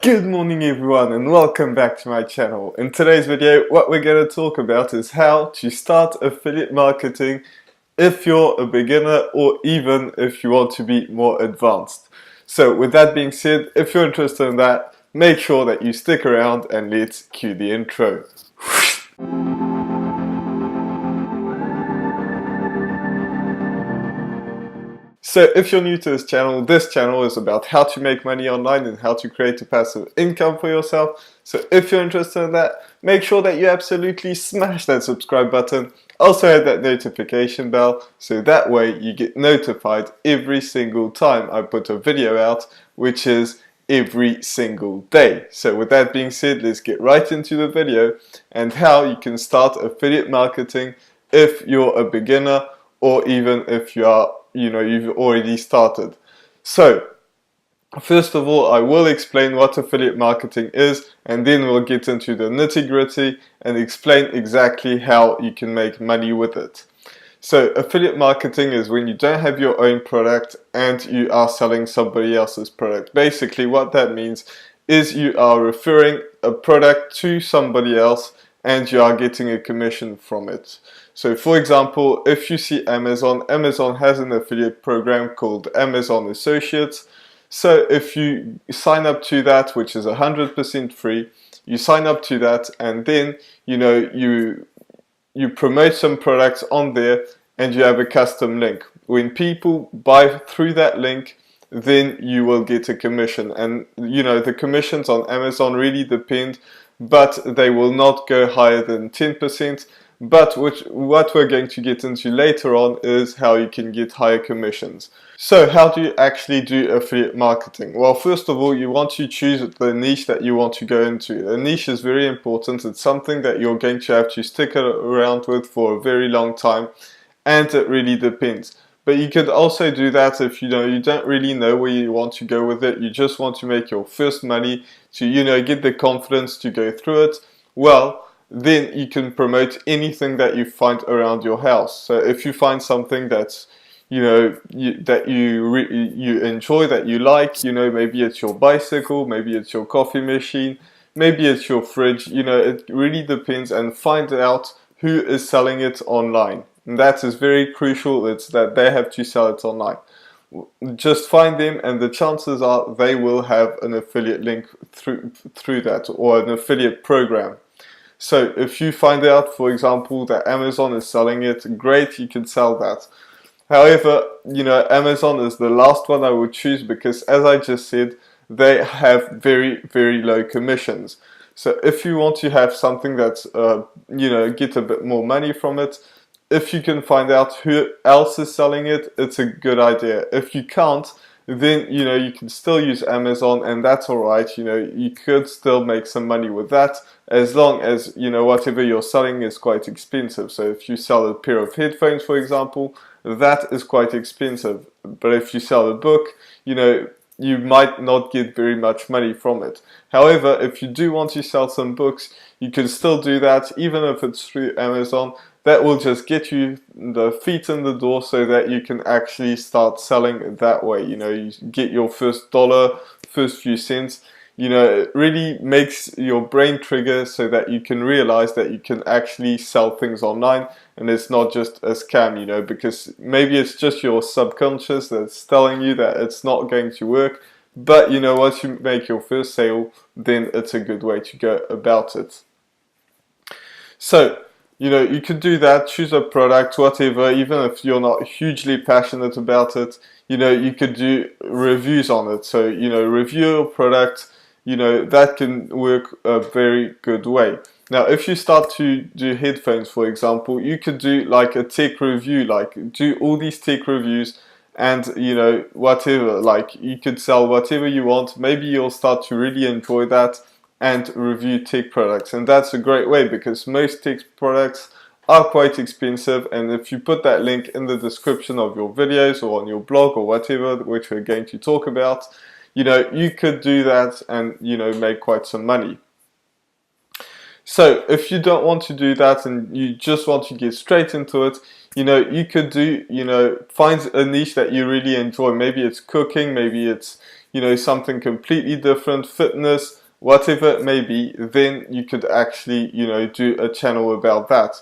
Good morning everyone and welcome back to my channel. In today's video what we're going to talk about is how to start affiliate marketing if you're a beginner or even if you want to be more advanced. So with that being said, if you're interested in that, make sure that you stick around and let's cue the intro. So if you're new to this channel is about how to make money online and how to create a passive income for yourself. So if you're interested in that, make sure that you absolutely smash that subscribe button. Also hit that notification bell so that way you get notified every single time I put a video out, which is every single day. So with that being said, let's get right into the video and how you can start affiliate marketing if you're a beginner or even if you are you've already started. So first of all, I will explain what affiliate marketing is, and then we'll get into the nitty-gritty and explain exactly how you can make money with it. So affiliate marketing is when you don't have your own product and you are selling somebody else's product. Basically what that means is you are referring a product to somebody else and you are getting a commission from it. So for example, if you see Amazon has an affiliate program called Amazon Associates. So if you sign up to that, which is 100% free, you sign up to that and then you promote some products on there and you have a custom link. When people buy through that link, then you will get a commission. And the commissions on Amazon really depend, but they will not go higher than 10%. But what we're going to get into later on is how you can get higher commissions. So how do you actually do affiliate marketing? Well, first of all, you want to choose the niche that you want to go into. A niche is very important. It's something that you're going to have to stick around with for a very long time, and it really depends. But you could also do that if you don't really know where you want to go with it. You just want to make your first money to get the confidence to go through it. Well, then you can promote anything that you find around your house. So if you find something that's that you enjoy, that you like, maybe it's your bicycle, maybe it's your coffee machine, maybe it's your fridge, it really depends, and find out who is selling it online. And that is very crucial. It's that they have to sell it online. Just find them and the chances are they will have an affiliate link through that, or an affiliate program. So if you find out, for example, that Amazon is selling it, great, you can sell that. However, Amazon is the last one I would choose because, as I just said, they have very, very low commissions. So if you want to have something that's, get a bit more money from it, if you can find out who else is selling it, it's a good idea. If you can't, then you can still use Amazon, and that's alright. You could still make some money with that, as long as whatever you're selling is quite expensive. So if you sell a pair of headphones, for example, that is quite expensive. But if you sell a book, you might not get very much money from it. However, if you do want to sell some books, you can still do that, even if it's through Amazon. That will just get you the feet in the door so that you can actually start selling that way. You get your first dollar, first few cents. It really makes your brain trigger so that you can realize that you can actually sell things online and it's not just a scam, because maybe it's just your subconscious that's telling you that it's not going to work. But once you make your first sale, then it's a good way to go about it. So, you could do that, choose a product, whatever, even if you're not hugely passionate about it, you could do reviews on it. So, review your product, that can work a very good way. Now, if you start to do headphones, for example, you could do like a tech review, like do all these tech reviews and, whatever, like you could sell whatever you want. Maybe you'll start to really enjoy that and review tech products, and that's a great way because most tech products are quite expensive, and if you put that link in the description of your videos or on your blog or whatever, which we're going to talk about, you could do that and make quite some money. So if you don't want to do that and you just want to get straight into it, you could do, find a niche that you really enjoy. Maybe it's cooking, maybe it's you know, something completely different, fitness, whatever it may be, then you could actually, you know, do a channel about that.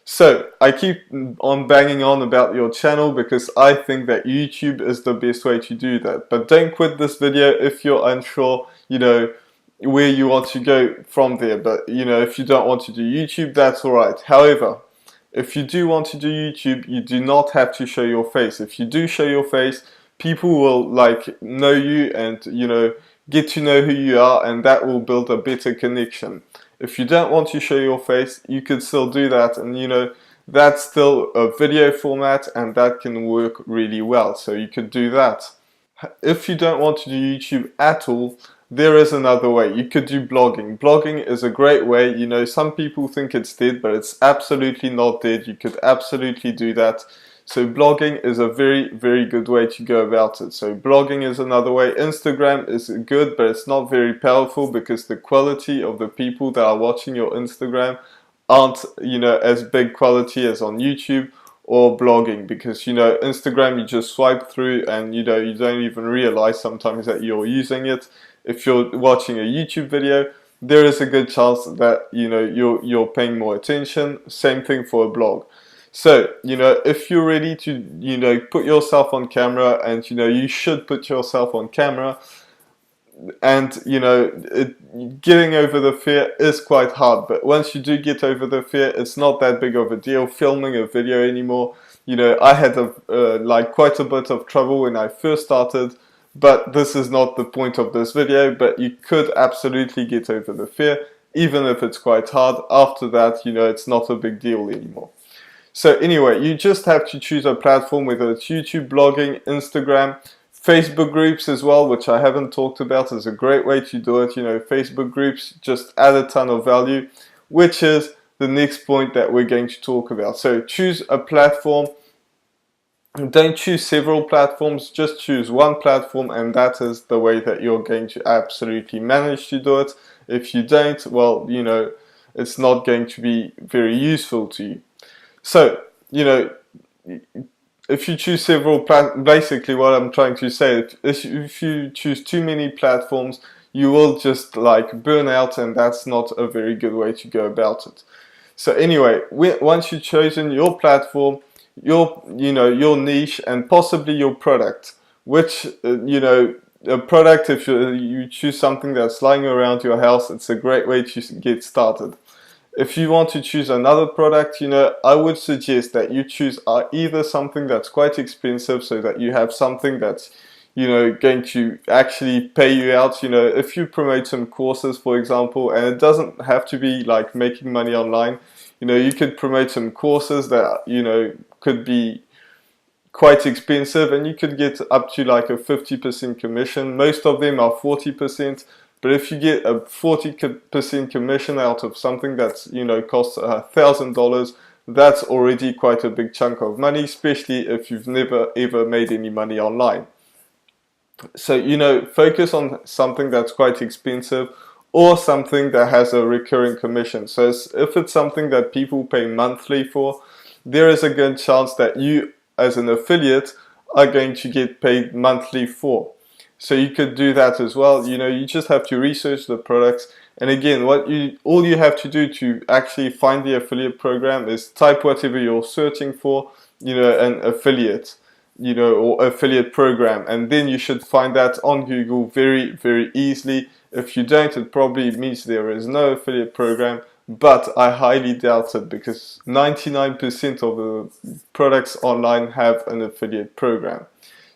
So I keep on banging on about your channel because I think that YouTube is the best way to do that. But don't quit this video if you're unsure, you know, where you want to go from there. But, you know, if you don't want to do YouTube, that's all right. However, if you do want to do YouTube, you do not have to show your face. If you do show your face, people will like know you and, you know, get to know who you are, and that will build a better connection. If you don't want to show your face, you could still do that, and you know, that's still a video format and that can work really well, so you could do that. If you don't want to do YouTube at all, there is another way. You could do blogging. Blogging is a great way. You know, some people think it's dead, but it's absolutely not dead. You could absolutely do that. So blogging is a very, very good way to go about it. So blogging is another way. Instagram is good, but it's not very powerful because the quality of the people that are watching your Instagram aren't, you know, as big quality as on YouTube or blogging, because, you know, Instagram, you just swipe through and, you know, you don't even realize sometimes that you're using it. If you're watching a YouTube video, there is a good chance that, you know, you're paying more attention. Same thing for a blog. So, you know, if you're ready to, you know, put yourself on camera, and, you know, you should put yourself on camera, and, you know, getting over the fear is quite hard, but once you do get over the fear, it's not that big of a deal filming a video anymore. You know, I had like quite a bit of trouble when I first started, but this is not the point of this video. But you could absolutely get over the fear, even if it's quite hard. After that, you know, it's not a big deal anymore. So anyway, you just have to choose a platform, whether it's YouTube, blogging, Instagram, Facebook groups as well, which I haven't talked about, is a great way to do it. You know, Facebook groups just add a ton of value, which is the next point that we're going to talk about. So choose a platform. Don't choose several platforms, just choose one platform, and that is the way that you're going to absolutely manage to do it. If you don't, well, you know, it's not going to be very useful to you. So, you know, if you choose several basically what I'm trying to say, if you choose too many platforms, you will just like burn out, and that's not a very good way to go about it. So anyway, once you've chosen your platform, your niche, and possibly your product, which you know, a product, if you choose something that's lying around your house, it's a great way to get started. If you want to choose another product, you know, I would suggest that you choose either something that's quite expensive, so that you have something that's, you know, going to actually pay you out. You know, if you promote some courses, for example, and it doesn't have to be like making money online, you know, you could promote some courses that, you know, could be quite expensive, and you could get up to like a 50% commission. Most of them are 40%. But if you get a 40% commission out of something that's, you know, costs $1,000, that's already quite a big chunk of money, especially if you've never ever made any money online. So, you know, focus on something that's quite expensive, or something that has a recurring commission. So if it's something that people pay monthly for, there is a good chance that you, as an affiliate, are going to get paid monthly for. So you could do that as well. You know, you just have to research the products. And again, all you have to do to actually find the affiliate program is type whatever you're searching for, you know, an affiliate, you know, or affiliate program, and then you should find that on Google very, very easily. If you don't, it probably means there is no affiliate program, but I highly doubt it, because 99% of the products online have an affiliate program.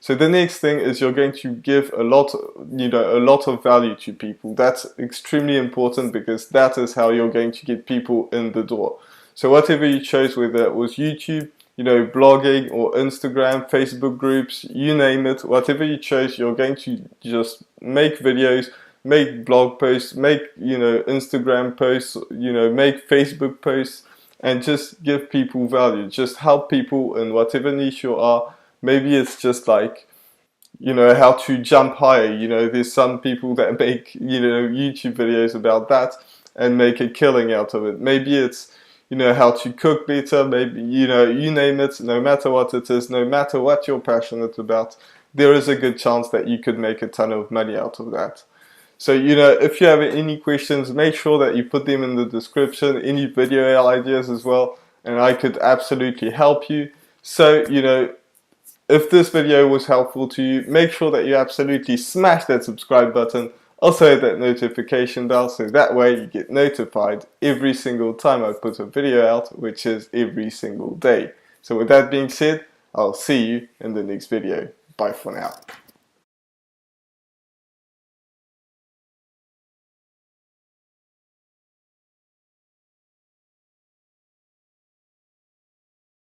So the next thing is you're going to give a lot of value to people. That's extremely important, because that is how you're going to get people in the door. So whatever you chose, whether it was YouTube, you know, blogging, or Instagram, Facebook groups, you name it, whatever you chose, you're going to just make videos, make blog posts, make, you know, Instagram posts, you know, make Facebook posts, and just give people value. Just help people in whatever niche you are. Maybe it's just like, you know, how to jump higher. You know, there's some people that make, you know, YouTube videos about that and make a killing out of it. Maybe it's, you know, how to cook better. Maybe, you know, you name it, no matter what it is, no matter what you're passionate about, there is a good chance that you could make a ton of money out of that. So, you know, if you have any questions, make sure that you put them in the description, any video ideas as well, and I could absolutely help you. So, you know, if this video was helpful to you, make sure that you absolutely smash that subscribe button, also hit that notification bell, so that way you get notified every single time I put a video out, which is every single day. So with that being said, I'll see you in the next video. Bye for now.